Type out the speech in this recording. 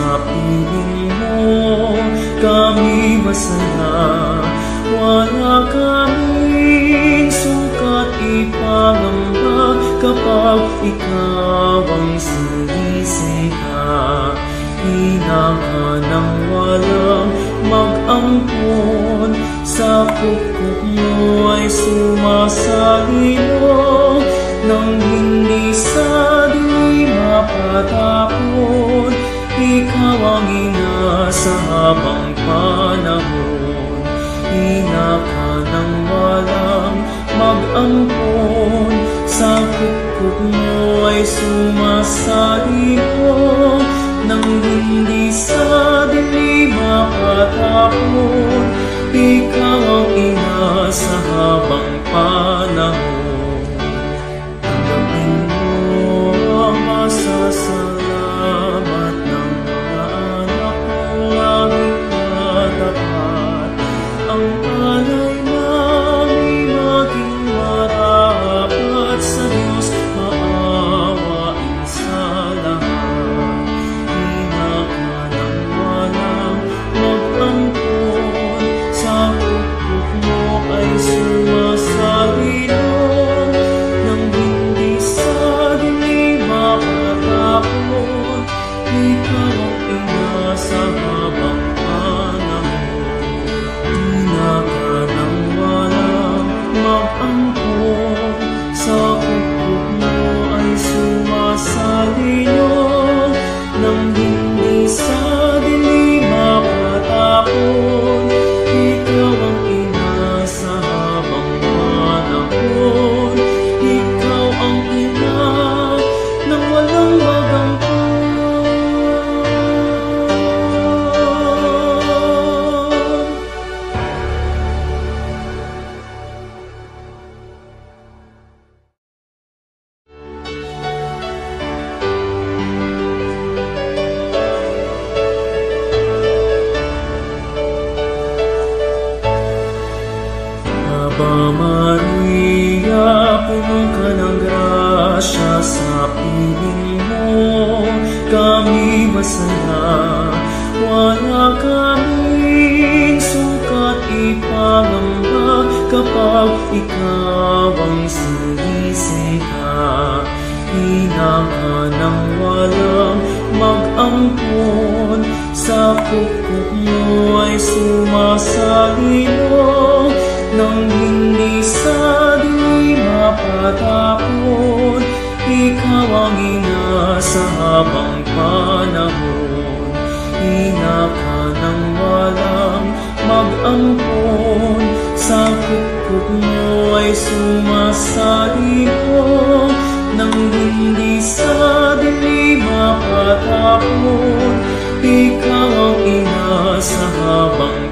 sa piling mo kami masaya. Wala kaming sukat ipangamba kapag ikaw ang sinisita. Hina ka nang walang mag-ampon, sa pukpok mo ay sumasalino, nang hindi sa di mapatapon. Ikaw ang ina sa habang panahon. Hina ka nang walang mag-ampon, sa pukpok mo ay sumasalino, nang hindi sa di mapatapon. Ikaw ang ina sa habang panahon. Tanggapin mo ang masasalamat ng mga anak kong laging natapat. Ang palay namin maging marapat, sa Diyos maawain sa lahat. Hina ka nang walang mag-ampon, sa pukpok mo ay sumasalino, nang hindi sa dilim mapatapon. Ikaw ang ina sa habang panahon. Hina ka nang walang mag-ampon, sa pukpok mo ay sumasalino, nang hindi sa dilim mapatapon. Ikaw ang ina sa habang panahon. Ikaw ang ina nang walang mag-ampon. Aba Maria, puno ka ng grasya, sa piling mo kami masaya. Wala kaming sukat ipangamba kapag ikaw ang sinisita. Hina ka nang walang mag-ampon, sa pukpok mo ay sumasalino, nang hindi sa di mapatapon. Ikaw ang ina sa habang panahon. Hina ka nang walang mag-ampon, sa pukpok mo ay sumasalino, nang hindi sa di mapatapon. Ikaw ang ina sa habang